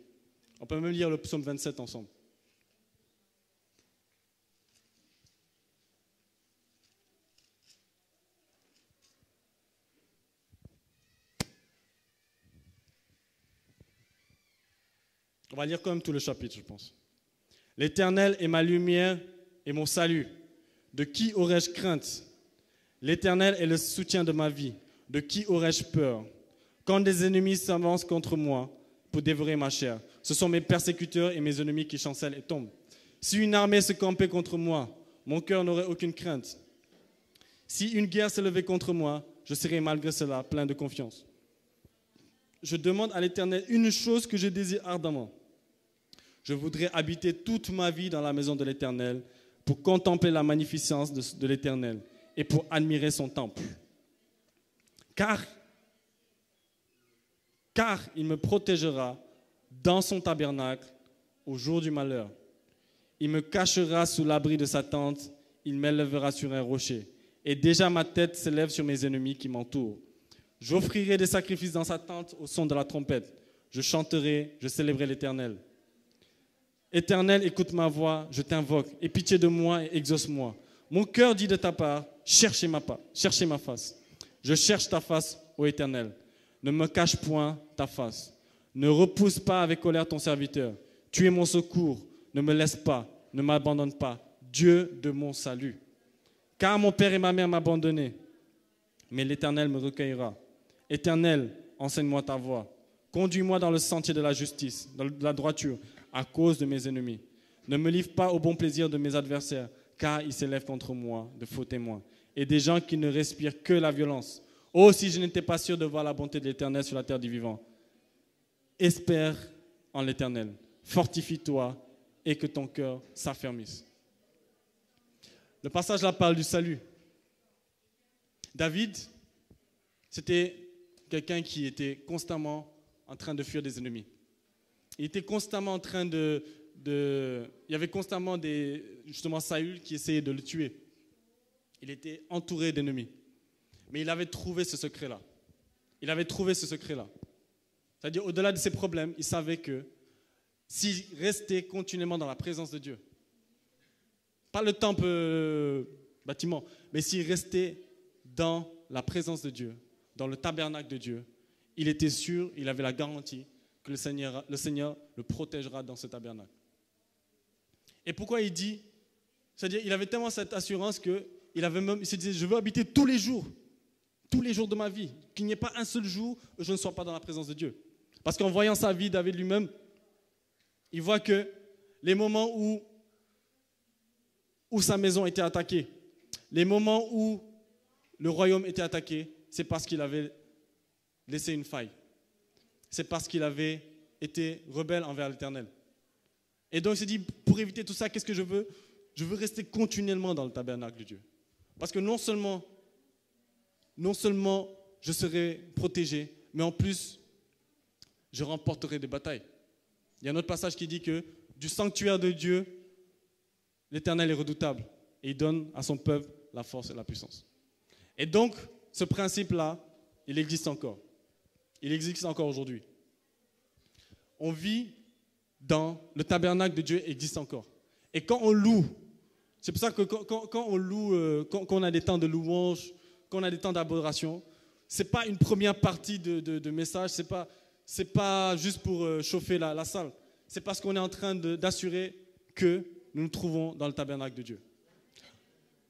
On peut même lire le psaume 27 ensemble. On va lire quand même tout le chapitre, je pense. L'Éternel est ma lumière et mon salut. De qui aurais-je crainte? L'Éternel est le soutien de ma vie. De qui aurais-je peur? Quand des ennemis s'avancent contre moi pour dévorer ma chair, ce sont mes persécuteurs et mes ennemis qui chancellent et tombent. Si une armée se campait contre moi, mon cœur n'aurait aucune crainte. Si une guerre s'élevait contre moi, je serais malgré cela plein de confiance. Je demande à l'Éternel une chose que je désire ardemment. Je voudrais habiter toute ma vie dans la maison de l'Éternel pour contempler la magnificence de l'Éternel et pour admirer son temple. Car il me protégera dans son tabernacle au jour du malheur. Il me cachera sous l'abri de sa tente, il m'élèvera sur un rocher. Et déjà ma tête s'élève sur mes ennemis qui m'entourent. J'offrirai des sacrifices dans sa tente au son de la trompette. Je chanterai, je célébrerai l'Éternel. Éternel, écoute ma voix, je t'invoque. Aie pitié de moi et exauce-moi. Mon cœur dit de ta part, cherchez ma face. Je cherche ta face, ô Éternel. Ne me cache point ta face. Ne repousse pas avec colère ton serviteur. Tu es mon secours. Ne me laisse pas, ne m'abandonne pas. Dieu de mon salut. Car mon père et ma mère m'abandonnaient, mais l'Éternel me recueillera. Éternel, enseigne-moi ta voie. Conduis-moi dans le sentier de la justice, de la droiture, à cause de mes ennemis. Ne me livre pas au bon plaisir de mes adversaires, car ils s'élèvent contre moi de faux témoins, et des gens qui ne respirent que la violence. Oh, si je n'étais pas sûr de voir la bonté de l'Éternel sur la terre du vivant. Espère en l'Éternel, fortifie-toi et que ton cœur s'affermisse. Le passage là parle du salut. David, c'était quelqu'un qui était constamment en train de fuir des ennemis. Il était constamment en train il y avait constamment justement Saül qui essayait de le tuer. Il était entouré d'ennemis. Mais il avait trouvé ce secret-là. Il avait trouvé ce secret-là. C'est-à-dire, au-delà de ses problèmes, il savait que s'il restait continuellement dans la présence de Dieu, pas le temple bâtiment, mais s'il restait dans la présence de Dieu, dans le tabernacle de Dieu, il était sûr, il avait la garantie que le Seigneur le protégera dans ce tabernacle. Et pourquoi il dit, c'est-à-dire il avait tellement cette assurance qu'il se disait, je veux habiter tous les jours de ma vie, qu'il n'y ait pas un seul jour où je ne sois pas dans la présence de Dieu. Parce qu'en voyant sa vie, David lui-même, il voit que les moments où sa maison était attaquée, les moments où le royaume était attaqué, c'est parce qu'il avait laissé une faille. C'est parce qu'il avait été rebelle envers l'Éternel. Et donc il s'est dit, pour éviter tout ça, qu'est-ce que je veux? Je veux rester continuellement dans le tabernacle de Dieu. Parce que non seulement je serai protégé, mais en plus, je remporterai des batailles. Il y a un autre passage qui dit que du sanctuaire de Dieu, l'Éternel est redoutable et il donne à son peuple la force et la puissance. Et donc, ce principe-là, il existe encore. Il existe encore aujourd'hui. On vit dans le tabernacle de Dieu, existe encore. Et quand on loue, c'est pour ça que quand on loue, quand on a des temps de louange, quand on a des temps d'adoration, ce n'est pas une première partie de message, ce n'est pas juste pour chauffer la salle. C'est parce qu'on est en train d'assurer que nous nous trouvons dans le tabernacle de Dieu.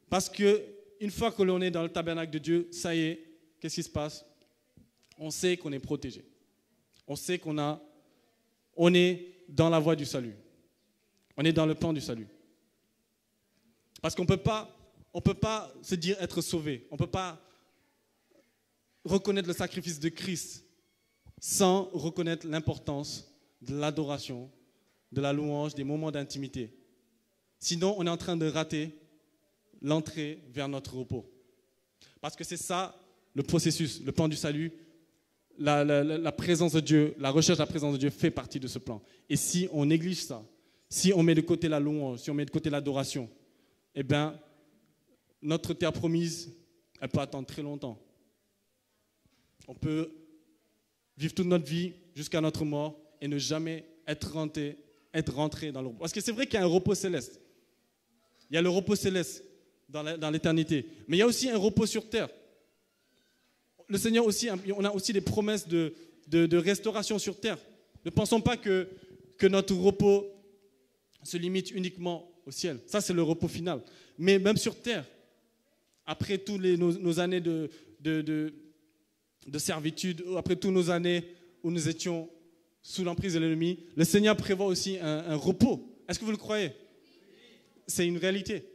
Parce qu'une fois que l'on est dans le tabernacle de Dieu, ça y est, qu'est-ce qui se passe? On sait qu'on est protégé. On sait on est dans la voie du salut. On est dans le plan du salut. Parce qu'on ne peut pas se dire être sauvé. On ne peut pas reconnaître le sacrifice de Christ sans reconnaître l'importance de l'adoration, de la louange, des moments d'intimité. Sinon, on est en train de rater l'entrée vers notre repos. Parce que c'est ça le processus, le plan du salut. La présence de Dieu, la recherche de la présence de Dieu fait partie de ce plan. Et si on néglige ça, si on met de côté la louange, si on met de côté l'adoration, eh bien, notre terre promise, elle peut attendre très longtemps. On peut vivre toute notre vie jusqu'à notre mort et ne jamais être rentré dans le repos. Parce que c'est vrai qu'il y a un repos céleste. Il y a le repos céleste dans l'éternité. Mais il y a aussi un repos sur terre. Le Seigneur aussi, on a aussi des promesses de restauration sur terre. Ne pensons pas que notre repos se limite uniquement au ciel. Ça, c'est le repos final. Mais même sur terre, après toutes nos années de servitude, après toutes nos années où nous étions sous l'emprise de l'ennemi, le Seigneur prévoit aussi un repos. Est-ce que vous le croyez? C'est une réalité.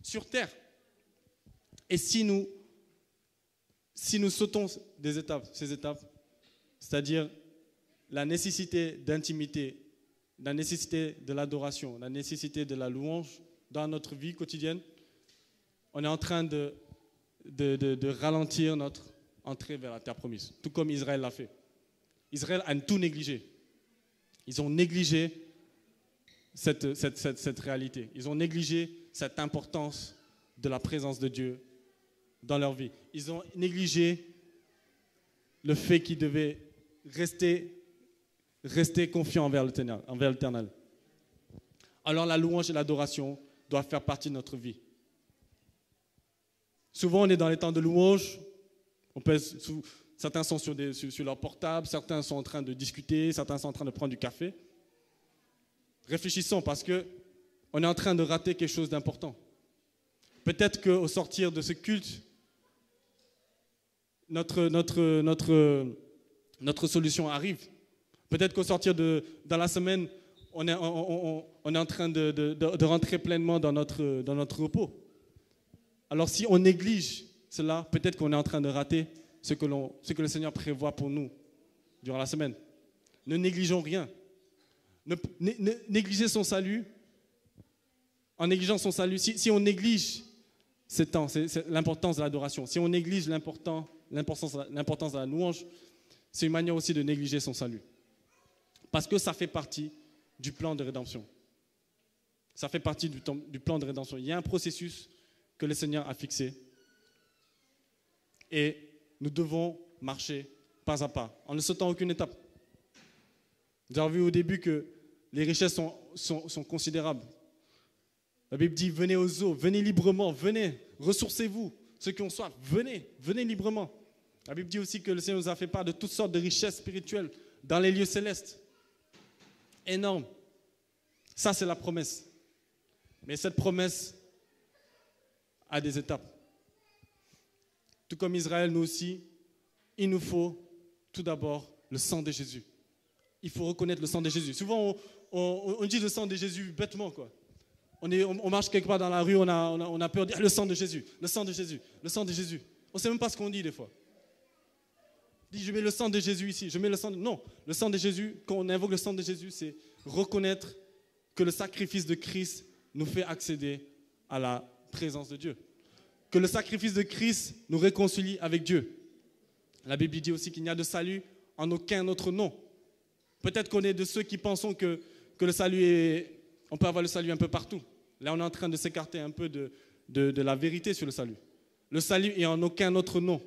Sur terre. Et si nous sautons ces étapes, c'est-à-dire la nécessité d'intimité, la nécessité de l'adoration, la nécessité de la louange dans notre vie quotidienne, on est en train de ralentir notre entrée vers la terre promise, tout comme Israël l'a fait. Israël a tout négligé. Ils ont négligé cette réalité. Ils ont négligé cette importance de la présence de Dieu dans leur vie. Ils ont négligé le fait qu'ils devaient rester confiants envers l'Éternel. Alors la louange et l'adoration doivent faire partie de notre vie. Souvent, on est dans les temps de louange. Certains sont sur leur portable, certains sont en train de discuter, certains sont en train de prendre du café. Réfléchissons parce qu'on est en train de rater quelque chose d'important. Peut-être qu'au sortir de ce culte, notre solution arrive. Peut-être qu'au sortir dans la semaine, on est en train de rentrer pleinement dans notre repos. Alors si on néglige cela, peut-être qu'on est en train de rater ce que le Seigneur prévoit pour nous durant la semaine. Ne négligeons rien. Négliger son salut, en négligeant son salut, si on néglige ces temps, c'est l'importance de l'adoration, si on néglige l'importance de la louange, c'est une manière aussi de négliger son salut. Parce que ça fait partie du plan de rédemption. Ça fait partie du plan de rédemption. Il y a un processus que le Seigneur a fixé. Et nous devons marcher pas à pas, en ne sautant aucune étape. Nous avons vu au début que les richesses sont considérables. La Bible dit, venez aux eaux, venez librement, venez, ressourcez-vous. Ceux qui ont soif, venez librement. La Bible dit aussi que le Seigneur nous a fait part de toutes sortes de richesses spirituelles dans les lieux célestes. Énorme. Ça, c'est la promesse. Mais cette promesse a des étapes. Tout comme Israël, nous aussi, il nous faut tout d'abord le sang de Jésus. Il faut reconnaître le sang de Jésus. Souvent, on dit le sang de Jésus bêtement, quoi. On marche quelque part dans la rue, on a peur de dire le sang de Jésus, le sang de Jésus, le sang de Jésus. On ne sait même pas ce qu'on dit des fois. On dit, je mets le sang de Jésus ici, je mets le sang de... Non, le sang de Jésus, quand on invoque le sang de Jésus, c'est reconnaître que le sacrifice de Christ nous fait accéder à la présence de Dieu. Que le sacrifice de Christ nous réconcilie avec Dieu. La Bible dit aussi qu'il n'y a de salut en aucun autre nom. Peut-être qu'on est de ceux qui pensent que le salut est... On peut avoir le salut un peu partout. Là, on est en train de s'écarter un peu de la vérité sur le salut. Le salut est en aucun autre nom.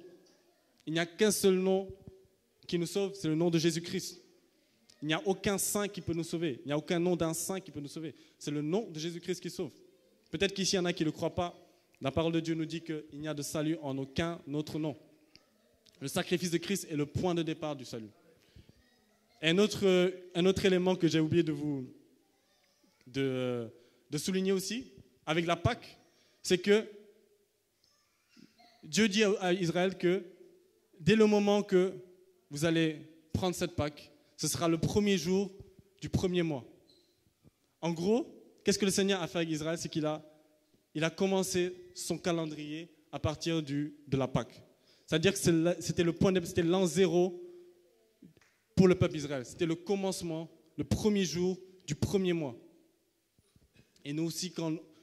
Il n'y a qu'un seul nom qui nous sauve, c'est le nom de Jésus-Christ. Il n'y a aucun saint qui peut nous sauver. Il n'y a aucun nom d'un saint qui peut nous sauver. C'est le nom de Jésus-Christ qui sauve. Peut-être qu'ici, il y en a qui ne le croient pas. La parole de Dieu nous dit qu'il n'y a de salut en aucun autre nom. Le sacrifice de Christ est le point de départ du salut. Un autre élément que j'ai oublié de souligner aussi, avec la Pâque, c'est que Dieu dit à Israël que dès le moment que vous allez prendre cette Pâque, ce sera le premier jour du premier mois. En gros, qu'est-ce que le Seigneur a fait avec Israël? C'est qu'il a commencé son calendrier à partir de la Pâque. C'est-à-dire que c'était l'an zéro pour le peuple d'Israël. C'était le commencement, le premier jour du premier mois. Et nous aussi,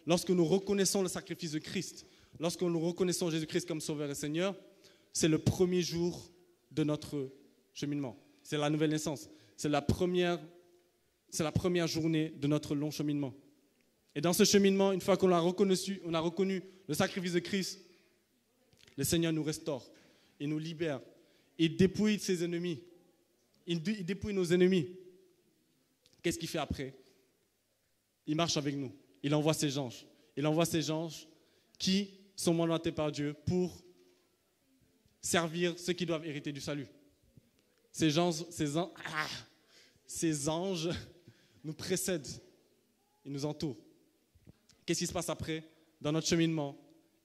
lorsque nous reconnaissons le sacrifice de Christ, lorsque nous reconnaissons Jésus-Christ comme Sauveur et Seigneur, c'est le premier jour de notre cheminement. C'est la nouvelle naissance. C'est la première journée de notre long cheminement. Et dans ce cheminement, une fois qu'on a reconnu le sacrifice de Christ, le Seigneur nous restaure, il nous libère, il dépouille ses ennemis, il dépouille nos ennemis. Qu'est-ce qu'il fait après? Il marche avec nous, il envoie ses anges. Il envoie ses anges qui sont mandatés par Dieu pour servir ceux qui doivent hériter du salut. Ces anges nous précèdent, ils nous entourent. Qu'est-ce qui se passe après? Dans notre cheminement,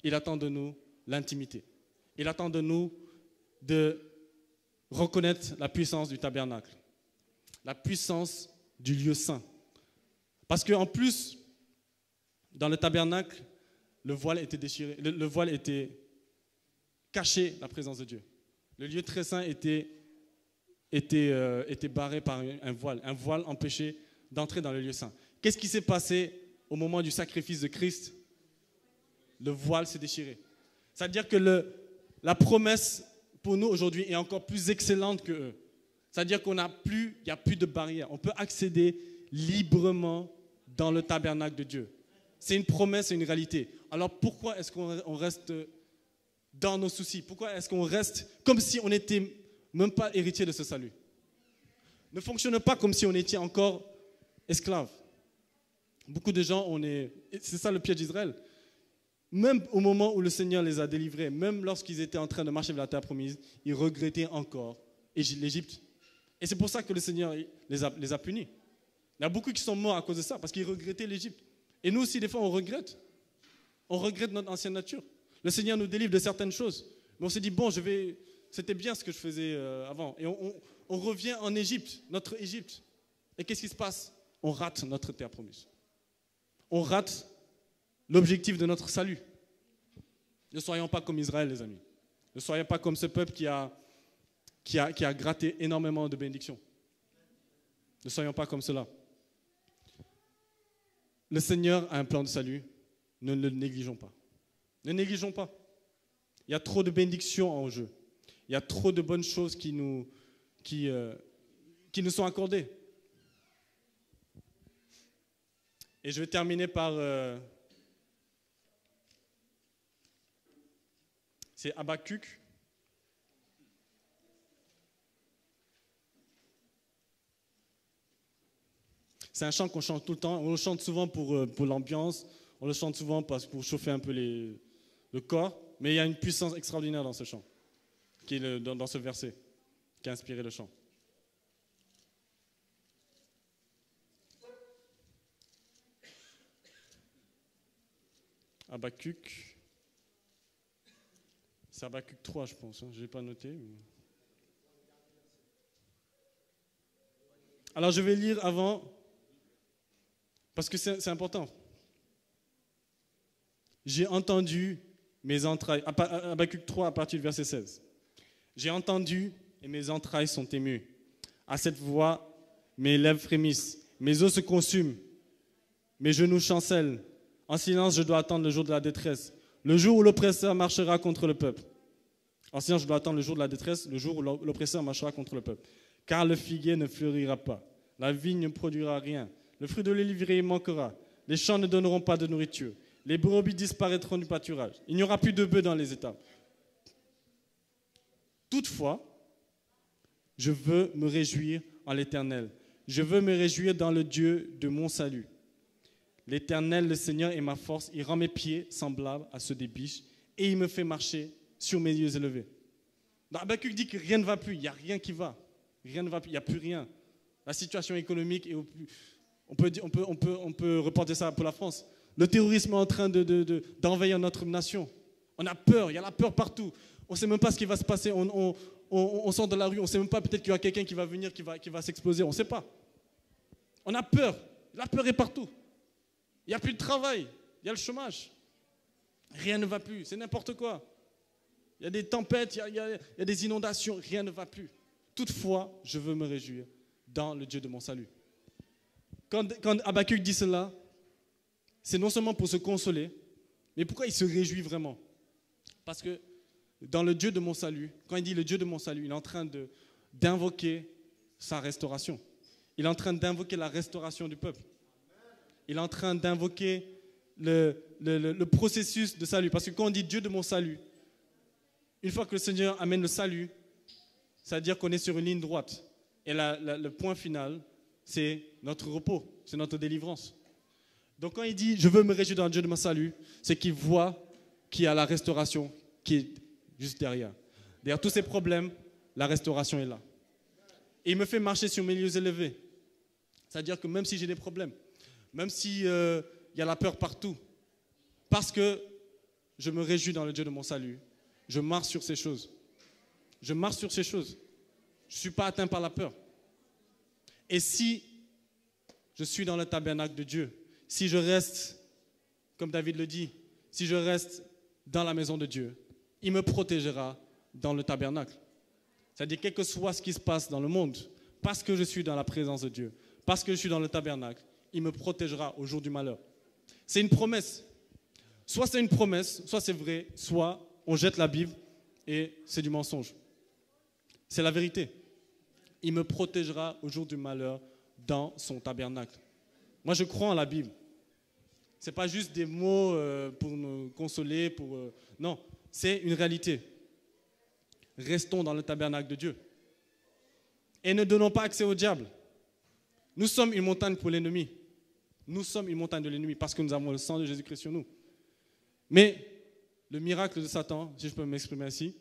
il attend de nous l'intimité. Il attend de nous de reconnaître la puissance du tabernacle, la puissance du lieu saint. Parce qu'en plus, dans le tabernacle, le voile était déchiré, le voile était caché la présence de Dieu. Le lieu très saint était barré par un voile empêchait d'entrer dans le lieu saint. Qu'est-ce qui s'est passé au moment du sacrifice de Christ? Le voile s'est déchiré. C'est-à-dire que la promesse pour nous aujourd'hui est encore plus excellente que eux. C'est-à-dire qu'il n'y a plus de barrière. On peut accéder librement dans le tabernacle de Dieu. C'est une promesse, c'est une réalité. Alors pourquoi est-ce qu'on reste dans nos soucis? Pourquoi est-ce qu'on reste comme si on n'était même pas héritier de ce salut? Ne fonctionne pas comme si on était encore esclave. Beaucoup de gens, c'est ça le piège d'Israël. Même au moment où le Seigneur les a délivrés, même lorsqu'ils étaient en train de marcher vers la terre promise, ils regrettaient encore l'Égypte. Et c'est pour ça que le Seigneur les a punis. Il y a beaucoup qui sont morts à cause de ça, parce qu'ils regrettaient l'Égypte. Et nous aussi, des fois, on regrette. On regrette notre ancienne nature. Le Seigneur nous délivre de certaines choses. Mais on s'est dit, bon, c'était bien ce que je faisais avant. Et on revient en Égypte, notre Égypte. Et qu'est-ce qui se passe? On rate notre terre promise. On rate l'objectif de notre salut. Ne soyons pas comme Israël, les amis. Ne soyons pas comme ce peuple qui a gratté énormément de bénédictions. Ne soyons pas comme cela. Le Seigneur a un plan de salut. Ne le négligeons pas. Ne négligeons pas. Il y a trop de bénédictions en jeu. Il y a trop de bonnes choses qui nous qui nous sont accordées. Et je vais terminer par... c'est Habakkuk. C'est un chant qu'on chante tout le temps. On le chante souvent pour l'ambiance. On le chante souvent pour chauffer un peu le corps. Mais il y a une puissance extraordinaire dans ce chant, qui est dans ce verset, qui a inspiré le chant. Habakkuk. C'est Habakkuk 3, je pense. Je n'ai pas noté. Alors, je vais lire avant, parce que c'est important. J'ai entendu mes entrailles. Habakkuk 3, à partir du verset 16. J'ai entendu et mes entrailles sont émues. À cette voix, mes lèvres frémissent. Mes os se consument. Mes genoux chancellent. En silence, je dois attendre le jour de la détresse. Le jour où l'oppresseur marchera contre le peuple. En silence, je dois attendre le jour de la détresse, le jour où l'oppresseur marchera contre le peuple. Car le figuier ne fleurira pas. La vigne ne produira rien. Le fruit de l'olivier manquera. Les champs ne donneront pas de nourriture. Les brebis disparaîtront du pâturage. Il n'y aura plus de bœufs dans les étables. Toutefois, je veux me réjouir en l'Éternel. Je veux me réjouir dans le Dieu de mon salut. L'Éternel, le Seigneur, est ma force. Il rend mes pieds semblables à ceux des biches et il me fait marcher sur mes yeux élevés. Habakkuk dit que rien ne va plus. Il n'y a rien qui va. Rien ne va plus. Il n'y a plus rien. La situation économique, on peut reporter ça pour la France. Le terrorisme est en train d'envahir notre nation. On a peur. Il y a la peur partout. On ne sait même pas ce qui va se passer. On sort de la rue. On ne sait même pas, peut-être qu'il y a quelqu'un qui va venir, qui va s'exploser. On ne sait pas. On a peur. La peur est partout. Il n'y a plus de travail, il y a le chômage. Rien ne va plus, c'est n'importe quoi. Il y a des tempêtes, il y a des inondations, rien ne va plus. Toutefois, je veux me réjouir dans le Dieu de mon salut. Quand Habakkuk dit cela, c'est non seulement pour se consoler, mais pourquoi il se réjouit vraiment? Parce que dans le Dieu de mon salut, quand il dit le Dieu de mon salut, il est en train d'invoquer sa restauration. Il est en train d'invoquer la restauration du peuple. Il est en train d'invoquer le processus de salut. Parce que quand on dit Dieu de mon salut, une fois que le Seigneur amène le salut, ça veut dire qu'on est sur une ligne droite. Et le point final, c'est notre repos, c'est notre délivrance. Donc quand il dit « je veux me réjouir dans le Dieu de mon salut », c'est qu'il voit qu'il y a la restauration qui est juste derrière. Derrière tous ces problèmes, la restauration est là. Et il me fait marcher sur mes lieux élevés. C'est-à-dire que même si j'ai des problèmes, même s'il y a la peur partout, parce que je me réjouis dans le Dieu de mon salut, je marche sur ces choses. Je marche sur ces choses. Je ne suis pas atteint par la peur. Et si je suis dans le tabernacle de Dieu, si je reste, comme David le dit, si je reste dans la maison de Dieu, il me protégera dans le tabernacle. C'est-à-dire, quel que soit ce qui se passe dans le monde, parce que je suis dans la présence de Dieu, parce que je suis dans le tabernacle, il me protégera au jour du malheur. C'est une promesse. Soit c'est une promesse, soit c'est vrai, soit on jette la Bible et c'est du mensonge. C'est la vérité. Il me protégera au jour du malheur dans son tabernacle. Moi, je crois en la Bible. Ce n'est pas juste des mots pour nous consoler. Non, c'est une réalité. Restons dans le tabernacle de Dieu. Et ne donnons pas accès au diable. Nous sommes une montagne pour l'ennemi. Nous sommes une montagne de l'ennemi parce que nous avons le sang de Jésus-Christ sur nous. Mais le miracle de Satan, si je peux m'exprimer ainsi,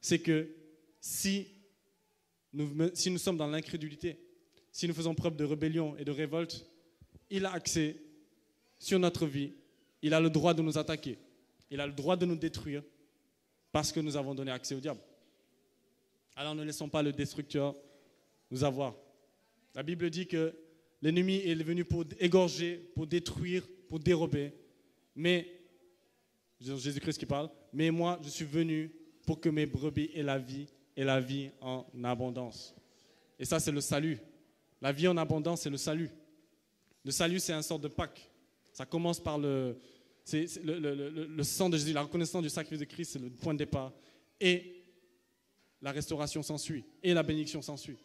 c'est que si nous sommes dans l'incrédulité, si nous faisons preuve de rébellion et de révolte, il a accès sur notre vie. Il a le droit de nous attaquer. Il a le droit de nous détruire parce que nous avons donné accès au diable. Alors ne laissons pas le destructeur nous avoir. La Bible dit que l'ennemi est venu pour égorger, pour détruire, pour dérober. Mais, Jésus-Christ qui parle, mais moi je suis venu pour que mes brebis aient la vie en abondance. Et ça c'est le salut. La vie en abondance c'est le salut. Le salut c'est une sorte de Pâques. Ça commence par le sang de Jésus, la reconnaissance du sacrifice de Christ, c'est le point de départ. Et la restauration s'ensuit et la bénédiction s'ensuit.